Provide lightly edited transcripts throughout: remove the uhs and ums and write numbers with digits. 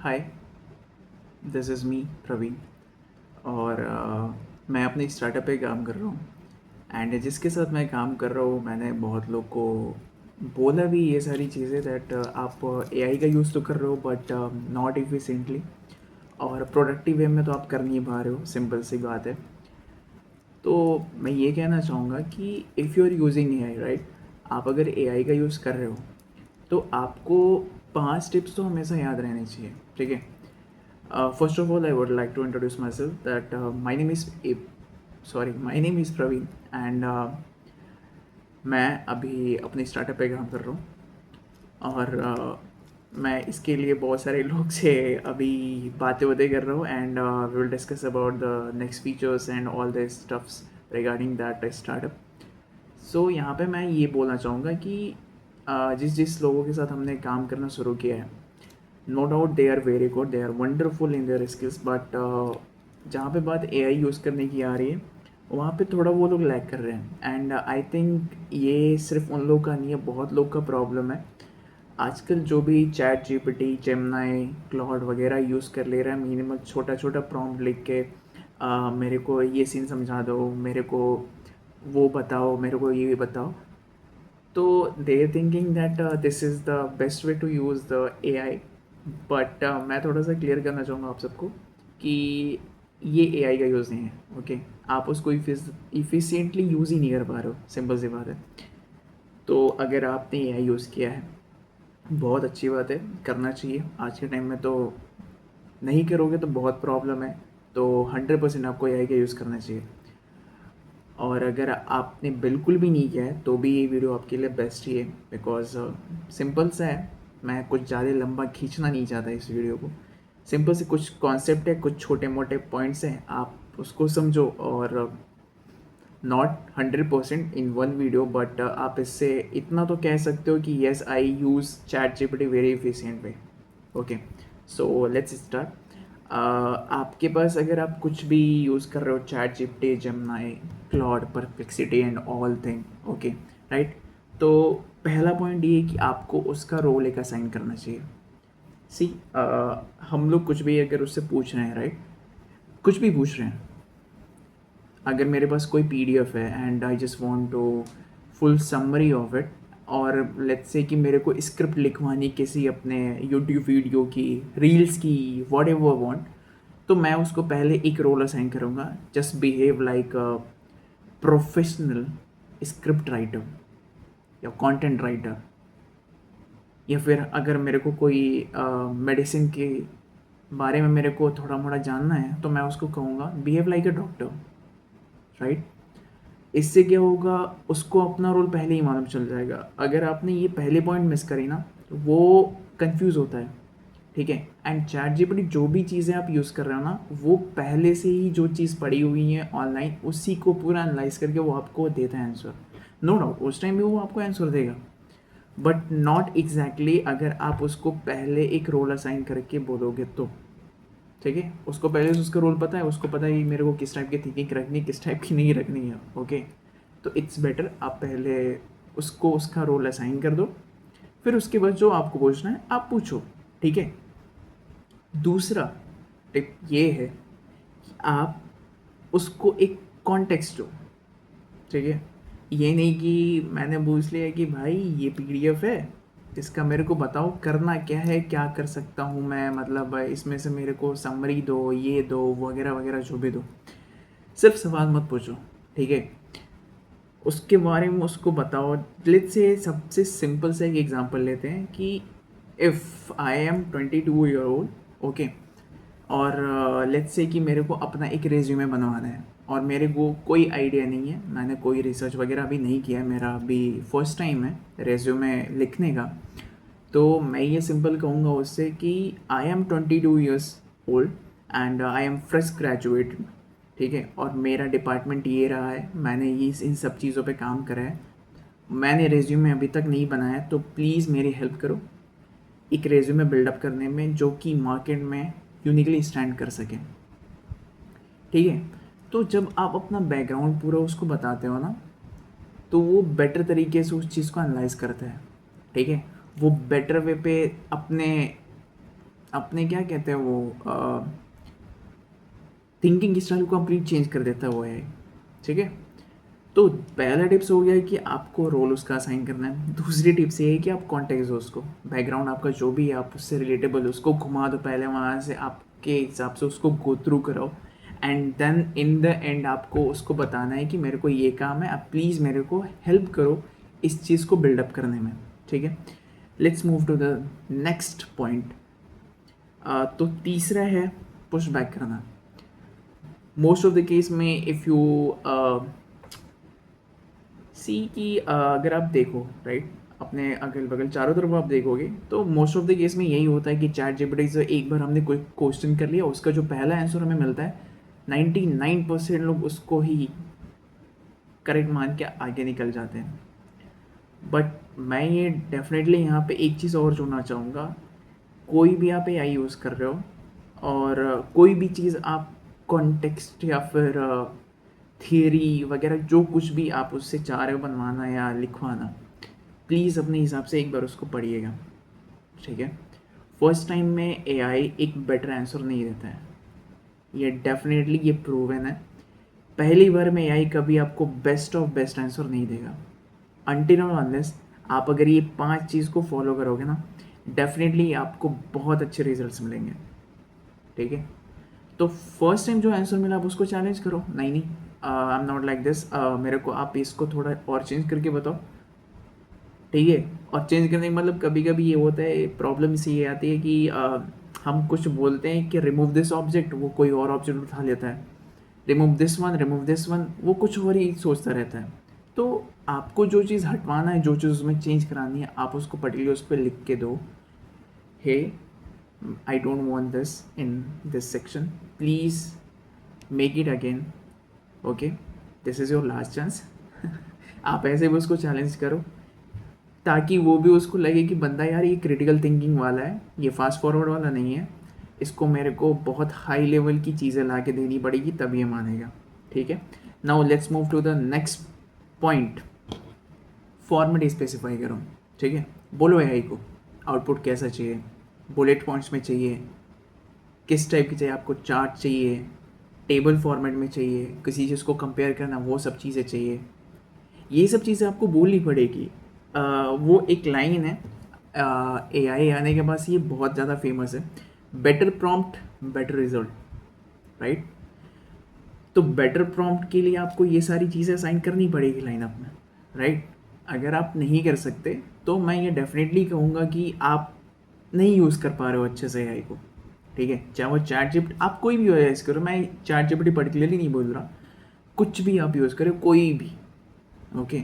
Hi, this is me Praveen. और मैं अपने स्टार्टअप पे काम कर रहा हूँ। एंड जिसके साथ मैं काम कर रहा हूँ, मैंने बहुत लोग को बोला भी ये सारी चीज़ें दैट आप एआई का यूज़ तो कर रहे हो बट नॉट इफ़िशिएंटली, और प्रोडक्टिव वे में तो आप कर नहीं पा रहे हो। सिंपल सी बात है। तो मैं ये कहना चाहूँगा कि if you are using AI, right, आप अगर एआई का यूज़ कर रहे हो तो आपको 5 टिप्स तो हमेशा याद रहने चाहिए। ठीक है। First of all, I would like to introduce myself that my name is Praveen, and मैं अभी अपने स्टार्टअप पे काम कर रहा हूँ। और मैं इसके लिए बहुत सारे लोग से अभी बातें बातें कर रहा हूँ, and we will discuss about the next features and all the stuffs regarding that startup. So यहाँ पे मैं ये बोलना चाहूँगा कि जिस जिस लोगों के साथ हमने काम करना शुरू किया है, no doubt they are very good, they are wonderful in their skills, but जहाँ पे बात एआई यूज़ करने की आ रही है, वहाँ पे थोड़ा वो लोग लैग कर रहे हैं। एंड आई थिंक ये सिर्फ उन लोग का नहीं है, बहुत लोग का प्रॉब्लम है। आजकल जो भी चैट जीपीटी, जेमिनी, क्लॉड वगैरह यूज़ कर ले रहा है, मिनिमल छोटा छोटा प्रॉम्प्ट लिख के मेरे को ये सीन समझा दो, मेरे को वो बताओ, मेरे को ये बताओ। तो they are thinking that this is the best way to use the A I. But मैं थोड़ा सा क्लियर करना चाहूँगा आप सबको कि ये ए आई का यूज़ नहीं है। ओके, आप उसको इफ़िशियंटली यूज़ ही नहीं कर पा रहे हो। सिंपल सी बात है। तो अगर आपने ए आई यूज़ किया है, बहुत अच्छी बात है, करना चाहिए। आज के टाइम में तो नहीं करोगे तो बहुत प्रॉब्लम है। तो 100% आपको ए आई का यूज़ करना चाहिए। और अगर आपने बिल्कुल भी नहीं किया है तो भी ये वीडियो आपके लिए बेस्ट ही है, बिकॉज सिंपल सा है। मैं कुछ ज़्यादा लंबा खींचना नहीं चाहता इस वीडियो को। सिंपल से कुछ कॉन्सेप्ट है, कुछ छोटे मोटे पॉइंट्स हैं, आप उसको समझो। और not 100% in one video, but आप इससे इतना तो कह सकते हो कि yes, I use chat GPT very efficient way. Okay, so let's start. आपके पास अगर आप कुछ भी यूज़ कर रहे हो, chat GPT, Gemini, Claude, perplexity and all thing, okay, right. तो पहला पॉइंट ये है कि आपको उसका रोल एक असाइन करना चाहिए। सी, हम लोग कुछ भी अगर उससे पूछ रहे हैं, राइट, कुछ भी पूछ रहे हैं। अगर मेरे पास कोई पीडीएफ है and I just want to full summary of it, और लेट्स से कि मेरे को स्क्रिप्ट लिखवानी किसी अपने यूट्यूब वीडियो की, रील्स की, वॉट एवर वांट, तो मैं उसको पहले एक रोल असाइन करूँगा। Just behave like a professional script writer या कंटेंट राइटर। या फिर अगर मेरे को कोई मेडिसिन के बारे में मेरे को थोड़ा मोड़ा जानना है, तो मैं उसको कहूँगा behave like a doctor, right. इससे क्या होगा, उसको अपना रोल पहले ही मालूम चल जाएगा। अगर आपने ये पहले पॉइंट मिस करी ना, तो वो कंफ्यूज होता है। ठीक है। एंड चैट जीपीटी जो भी चीज़ें आप यूज़ कर रहे हो ना, वो पहले से ही जो चीज़ पड़ी हुई है ऑनलाइन, उसी को पूरा एनालाइज करके वो आपको देता है आंसर। नो डाउट उस टाइम भी वो आपको आंसर देगा, बट नॉट एग्जैक्टली अगर आप उसको पहले एक रोल असाइन करके बोलोगे तो। ठीक है। उसको पहले से उसका रोल पता है, उसको पता है कि मेरे को किस टाइप की थिंकिंग रखनी है, किस टाइप की नहीं रखनी है। ओके, तो इट्स बेटर आप पहले उसको उसका रोल असाइन कर दो, फिर उसके बाद जो आपको पूछना है आप पूछो। ठीक है। दूसरा टिप ये है कि आप उसको एक कॉन्टेक्स्ट दो। ठीक है। ये नहीं कि मैंने पूछ लिया कि भाई ये पीडीएफ है, इसका मेरे को बताओ करना क्या है, क्या कर सकता हूँ मैं, मतलब इसमें से मेरे को समरी दो, ये दो, वगैरह वगैरह जो भी दो। सिर्फ सवाल मत पूछो। ठीक है। उसके बारे में उसको बताओ। लेट्स से सबसे सिंपल सा एक एग्जांपल लेते हैं कि if I am 22 year old, okay, और लेट्स से कि मेरे को अपना एक रेज्यूमे बनवाना है, और मेरे को कोई आइडिया नहीं है, मैंने कोई रिसर्च वगैरह अभी नहीं किया है, मेरा अभी फर्स्ट टाइम है रेज्यूमे लिखने का। तो मैं ये सिंपल कहूँगा उससे कि I am 22 years old and I am fresh graduate. ठीक है। और मेरा डिपार्टमेंट ये रहा है, मैंने ये इन सब चीज़ों पे काम करा है, मैंने रेज्यूमे अभी तक नहीं बनाया, तो प्लीज़ मेरी हेल्प करो एक रेज्यूमे बिल्डअप करने में जो कि मार्केट में यूनिकली स्टैंड कर सके। ठीक है। तो जब आप अपना बैकग्राउंड पूरा उसको बताते हो ना, तो वो बेटर तरीके से उस चीज़ को एनालाइज करता है। ठीक है। वो बेटर वे पे अपने अपने क्या कहते हैं वो थिंकिंग स्टाइल को कंप्लीट चेंज कर देता है वो है। ठीक है, तो पहला टिप्स हो गया है कि आपको रोल उसका असाइन करना है। दूसरी टिप्स ये है कि आप कॉन्टेक्स्ट दो उसको, बैकग्राउंड आपका जो भी है आप उससे रिलेटेबल उसको घुमा दो, पहले वहाँ से आपके हिसाब से उसको गो थ्रू कराओ, and then in the end आपको उसको बताना है कि मेरे को ये काम है, आप प्लीज़ मेरे को हेल्प करो इस चीज़ को बिल्डअप करने में। ठीक है, let's move to the next point. तो तीसरा है पुश बैक करना। मोस्ट ऑफ द केस में इफ़ यू सी कि अगर आप देखो राइट, अपने अगल बगल चारों तरफ आप देखोगे तो मोस्ट ऑफ द केस में यही होता है कि चैट जीपीटी से एक बार हमने कोई क्वेश्चन कर लिया, उसका जो पहला आंसर हमें मिलता है 99% लोग उसको ही करेक्ट मान के आगे निकल जाते हैं। बट मैं ये डेफिनेटली यहाँ पे एक चीज़ और जोड़ना चाहूँगा, कोई भी आप एआई यूज़ कर रहे हो और कोई भी चीज़ आप कॉन्टेक्स्ट या फिर थियरी वगैरह जो कुछ भी आप उससे चाह रहे हो बनवाना या लिखवाना, प्लीज़ अपने हिसाब से एक बार उसको पढ़िएगा। ठीक है, फर्स्ट टाइम में एआई एक बेटर आंसर नहीं देता है, ये डेफिनेटली ये प्रूवन है। पहली बार में एआई कभी आपको बेस्ट ऑफ बेस्ट आंसर नहीं देगा, अनटिल और अनलेस आप अगर ये 5 चीज़ को फॉलो करोगे ना, डेफिनेटली आपको बहुत अच्छे रिजल्ट्स मिलेंगे। ठीक है, तो फर्स्ट टाइम जो आंसर मिला आप उसको चैलेंज करो, नहीं नहीं I am not like this, मेरे को आप इसको थोड़ा और चेंज करके बताओ। ठीक है, और चेंज करने का मतलब कभी कभी ये होता है, प्रॉब्लम इसी ये आती है कि हम कुछ बोलते हैं कि रिमूव दिस ऑब्जेक्ट, वो कोई और ऑब्जेक्ट उठा लेता है, रिमूव दिस वन, वो कुछ और ही सोचता रहता है। तो आपको जो चीज़ हटवाना है, जो चीज़ उसमें चेंज करानी है, आप उसको पर्टिकुलर उस पर लिख के दो, hey I don't want this in this section, please make it again, okay, this is your last chance. आप ऐसे भी उसको चैलेंज करो ताकि वो भी उसको लगे कि बंदा यार ये क्रिटिकल थिंकिंग वाला है, ये फास्ट फॉरवर्ड वाला नहीं है, इसको मेरे को बहुत हाई लेवल की चीज़ें ला के देनी पड़ेगी तब ये मानेगा। ठीक है, now let's move to the next point, format specify करो। ठीक है, बोलो एआई को आउटपुट कैसा चाहिए, बुलेट पॉइंट्स में चाहिए, किस टाइप की चाहिए आपको, चार्ट चाहिए, टेबल फॉर्मेट में चाहिए, किसी चीज़ को कंपेयर करना, वो सब चीज़ें चाहिए, ये सब चीज़ें आपको बोलनी पड़ेगी। वो एक लाइन है एआई आने के पास, ये बहुत ज़्यादा फेमस है, better prompt better result, right. तो बेटर प्रॉम्प्ट के लिए आपको ये सारी चीज़ें असाइन करनी पड़ेगी लाइनअप में, राइट। अगर आप नहीं कर सकते तो मैं ये डेफिनेटली कहूँगा कि आप नहीं यूज़ कर पा रहे हो अच्छे से एआई को। ठीक है, चाहे वो चैट जीपीटी, आप कोई भी यूज़ करो, मैं चैट जीपीटी पर्टिकुलरली नहीं बोल रहा, कुछ भी आप यूज़ करो, कोई भी, ओके,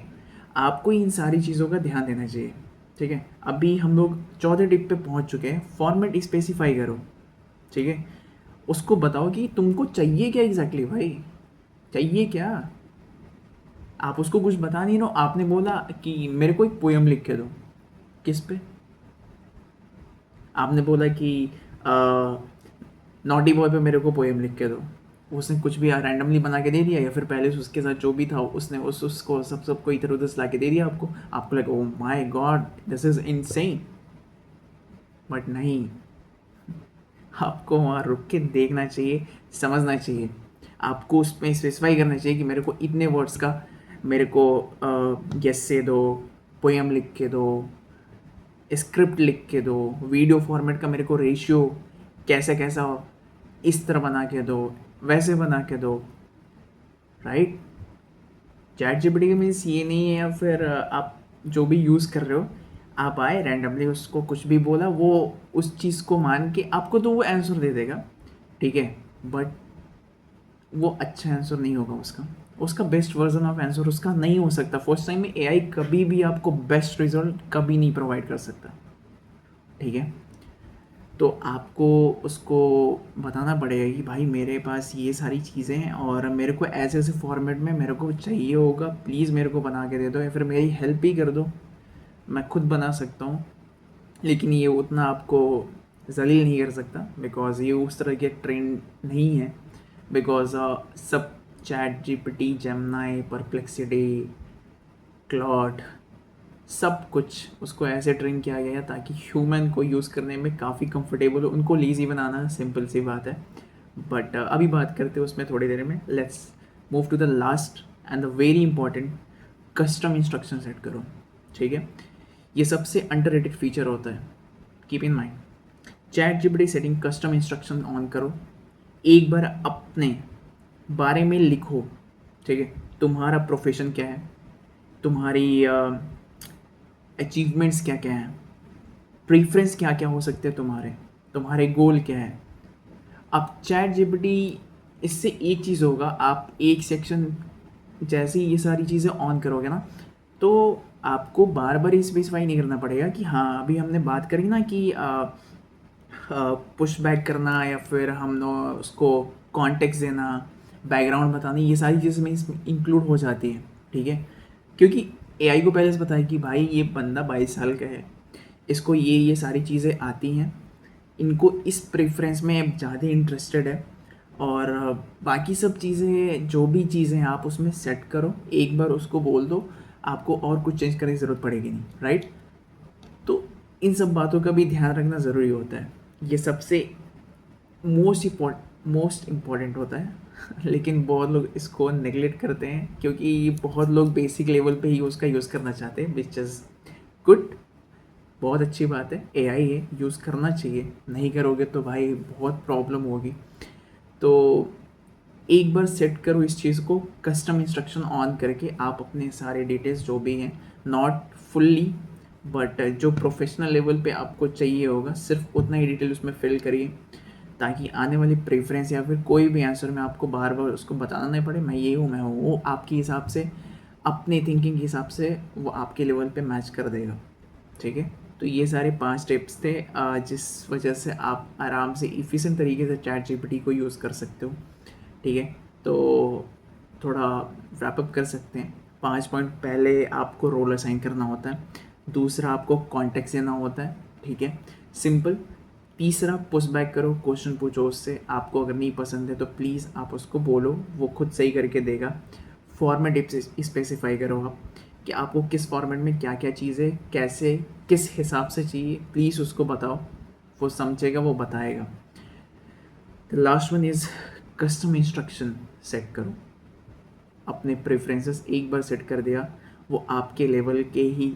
आपको इन सारी चीज़ों का ध्यान देना चाहिए। ठीक है, अभी हम लोग चौथे टिप पे पहुंच चुके हैं, फॉर्मेट स्पेसिफाई करो। ठीक है, उसको बताओ कि तुमको चाहिए क्या एग्जैक्टली भाई, चाहिए क्या। आप उसको कुछ बता नहीं रहे हो, आपने बोला कि मेरे को एक पोएम लिख के दो, किस पे, आपने बोला कि नॉटी बॉय पे मेरे को पोएम लिख के दो, उसने कुछ भी रैंडमली बना के दे दिया, या फिर पहले से उसके साथ जो भी था उसने उसको सबको इधर उधर ला के दे दिया आपको लगा oh my God this is insane. But नहीं, आपको वहाँ रुक के देखना चाहिए, समझना चाहिए, आपको उसमें स्पेसिफाई करना चाहिए कि मेरे को इतने वर्ड्स का मेरे को गेस से दो, पोएम लिख के दो, स्क्रिप्ट लिख के दो, वीडियो फॉर्मेट का मेरे को रेशियो कैसा कैसा इस तरह बना के दो, वैसे बना के दो, राइट। चैट जीपीटी का मीन्स ये नहीं है, या फिर आप जो भी यूज़ कर रहे हो, आप आए रैंडमली उसको कुछ भी बोला, वो उस चीज़ को मान के आपको तो वो आंसर दे देगा, ठीक है, बट वो अच्छा आंसर नहीं होगा उसका, उसका बेस्ट वर्जन ऑफ आंसर उसका नहीं हो सकता। फर्स्ट टाइम में एआई कभी भी आपको बेस्ट रिजल्ट कभी नहीं प्रोवाइड कर सकता। ठीक है, तो आपको उसको बताना पड़ेगा कि भाई मेरे पास ये सारी चीज़ें हैं और मेरे को ऐसे ऐसे फॉर्मेट में मेरे को चाहिए होगा, प्लीज़ मेरे को बना के दे दो, या फिर मेरी हेल्प ही कर दो, मैं खुद बना सकता हूँ, लेकिन ये उतना आपको जलील नहीं कर सकता बिकॉज ये उस तरह के ट्रेंड नहीं है। बिकॉज सब chat GPT, Gemini, perplexity, Claude, सब कुछ उसको ऐसे ट्रेन किया गया ताकि ह्यूमन को यूज़ करने में काफ़ी कंफर्टेबल हो। उनको लेज़ी बनाना सिंपल सी बात है, बट अभी बात करते हैं उसमें थोड़ी देर में। Let's move to the last and the very important, custom instruction set करो। ठीक है, ये सबसे अंडररेटेड फीचर होता है, keep in mind. ChatGPT setting custom instruction on करो, एक बार अपने बारे में लिखो। ठीक है, तुम्हारा प्रोफेशन क्या है, तुम्हारी अचीवमेंट्स क्या क्या हैं, प्रेफरेंस क्या क्या हो सकते हैं तुम्हारे, तुम्हारे गोल क्या है। अब चैट जीपीटी, इससे एक चीज़ होगा, आप एक सेक्शन जैसे ही ये सारी चीज़ें ऑन करोगे ना, तो आपको बार बार स्पेसिफाई नहीं करना पड़ेगा कि हाँ अभी हमने बात करी ना कि पुश बैक करना या फिर हम उसको कॉन्टेक्स्ट देना, बैकग्राउंड बताना, ये सारी चीज़ें में इसमें इंक्लूड हो जाती है। ठीक है, क्योंकि एआई को पहले से पता है कि भाई ये बंदा 22 साल का है, इसको ये सारी चीज़ें आती हैं, इनको इस प्रेफरेंस में ज़्यादा इंटरेस्टेड है। और बाकी सब चीज़ें, जो भी चीज़ें आप उसमें सेट करो, एक बार उसको बोल दो, आपको और कुछ चेंज करने की ज़रूरत पड़ेगी नहीं, राइट। तो इन सब बातों का भी ध्यान रखना ज़रूरी होता है, ये सबसे मोस्ट इम्पॉर्टेंट होता है लेकिन बहुत लोग इसको नेगलेक्ट करते हैं, क्योंकि बहुत लोग बेसिक लेवल पे ही उसका यूज़ करना चाहते हैं, विच इज़ गुड, बहुत अच्छी बात है। एआई है, यूज़ करना चाहिए, नहीं करोगे तो भाई बहुत प्रॉब्लम होगी। तो एक बार सेट करो इस चीज़ को, कस्टम इंस्ट्रक्शन ऑन करके आप अपने सारे डिटेल्स जो भी हैं, नॉट फुल्ली बट जो प्रोफेशनल लेवल पे आपको चाहिए होगा सिर्फ उतना ही डिटेल उसमें फिल करिए, ताकि आने वाली प्रेफरेंस या फिर कोई भी आंसर में आपको बार बार उसको बताना नहीं पड़े, मैं ये हूँ मैं हूँ, वो आपके हिसाब से, अपने थिंकिंग के हिसाब से वो आपके लेवल पे मैच कर देगा। ठीक है, तो ये सारे 5 टिप्स थे जिस वजह से आप आराम से इफ़िशिएंट तरीके से चैट जीपीटी को यूज़ कर सकते हो। ठीक है, तो थोड़ा रैपअप कर सकते हैं। 5 पॉइंट, पहले आपको रोल असाइन करना होता है, दूसरा आपको कॉन्टेक्स्ट देना होता है। ठीक है, सिंपल। तीसरा पुश बैक करो, क्वेश्चन पूछो उससे, आपको अगर नहीं पसंद है तो प्लीज़ आप उसको बोलो, वो खुद सही करके देगा। फॉर्मेट स्पेसिफाई करो आप कि आपको किस फॉर्मेट में क्या क्या चीज़ें कैसे किस हिसाब से चाहिए, प्लीज़ उसको बताओ, वो समझेगा, वो बताएगा। The last one is custom instruction set करो। अपने प्रेफरेंसेस एक बार सेट कर दिया, वो आपके लेवल के ही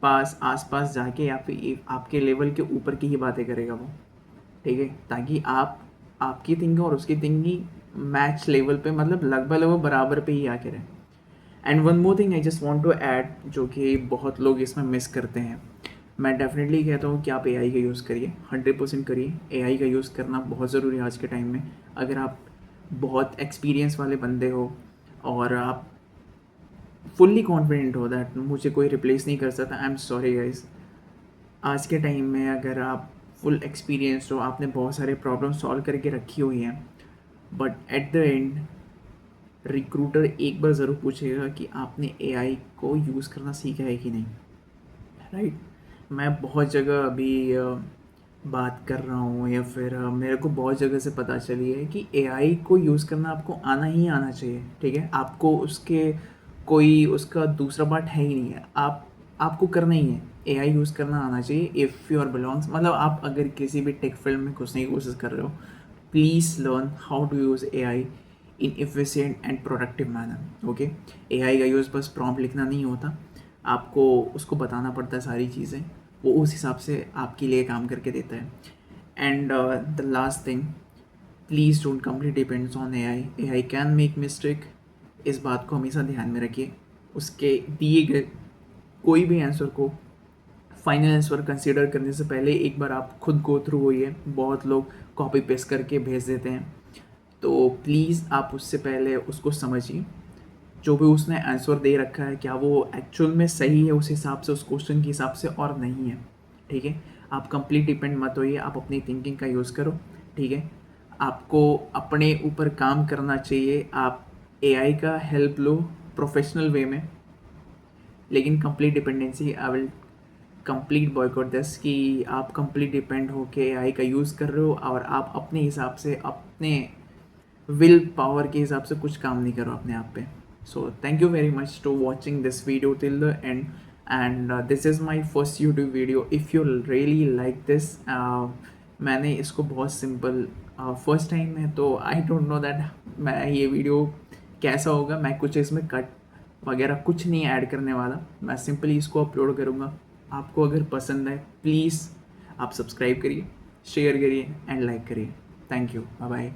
आसपास जाके या फिर आपके लेवल के ऊपर की ही बातें करेगा वो। ठीक है, ताकि आपकी थिंकिंग और उसकी थिंकिंग मैच लेवल पे, मतलब लगभग बराबर पे ही आके रहे। And one more thing I just want to add, जो कि बहुत लोग इसमें मिस करते हैं, मैं डेफिनेटली कहता हूँ कि आप एआई का यूज़ करिए, 100% करिए। एआई का यूज़ करना बहुत ज़रूरी है आज के टाइम में। अगर आप बहुत एक्सपीरियंस वाले बंदे हो और आप फुल्ली कॉन्फिडेंट हो दैट मुझे कोई रिप्लेस नहीं कर सकता, आई एम सॉरी गाइस। आज के टाइम में अगर आप फुल एक्सपीरियंस हो, आपने बहुत सारे प्रॉब्लम सॉल्व करके रखी हुई हैं, but at the end recruiter एक बार ज़रूर पूछेगा कि आपने एआई को यूज़ करना सीखा है कि नहीं, राइट। मैं बहुत जगह अभी बात कर रहा हूँ या फिर मेरे को बहुत जगह से पता चली है कि एआई को यूज़ करना आपको आना ही आना चाहिए। ठीक है, आपको उसके कोई उसका दूसरा पार्ट है ही नहीं है, आपको करना ही है, एआई यूज़ करना आना चाहिए। इफ़ यू आर बिलोंग्स, मतलब आप अगर किसी भी टेक फील्ड में घुसने की कोशिश कर रहे हो, please learn how to use AI in efficient and productive manner. Okay, AI का यूज़ बस प्रॉम्प्ट लिखना नहीं होता, आपको उसको बताना पड़ता है सारी चीज़ें, वो उस हिसाब से आपके लिए काम करके देता है। And the last thing, please don't complete depends on AI can make mistake, इस बात को हमेशा ध्यान में रखिए। उसके दिए गए कोई भी आंसर को फाइनल आंसर कंसीडर करने से पहले एक बार आप खुद गो थ्रू होइए। बहुत लोग कॉपी पेस्ट करके भेज देते हैं, तो प्लीज़ आप उससे पहले उसको समझिए, जो भी उसने आंसर दे रखा है क्या वो एक्चुअल में सही है उस हिसाब से, उस क्वेश्चन के हिसाब से, और नहीं है। ठीक है, आप कंप्लीट डिपेंड मत होइए, आप अपनी थिंकिंग का यूज़ करो। ठीक है, आपको अपने ऊपर काम करना चाहिए, आप एआई का हेल्प लो प्रोफेशनल वे में, लेकिन complete dependency I will complete boycott this, कि आप कंप्लीट डिपेंड हो के एआई का यूज़ कर रहे हो और आप अपने हिसाब से, अपने विल पावर के हिसाब से कुछ काम नहीं करो अपने आप पे। So thank you very much to watching this video till the end. And this is my first YouTube video. If you really like this, मैंने इसको बहुत सिंपल फर्स्ट टाइम है तो आई डोंट नो दैट मैं ये video कैसा होगा। मैं कुछ इसमें कट वगैरह कुछ नहीं ऐड करने वाला, मैं सिंपली इसको अपलोड करूँगा। आपको अगर पसंद है प्लीज़ आप सब्सक्राइब करिए, शेयर करिए एंड लाइक करिए। Thank you, bye bye.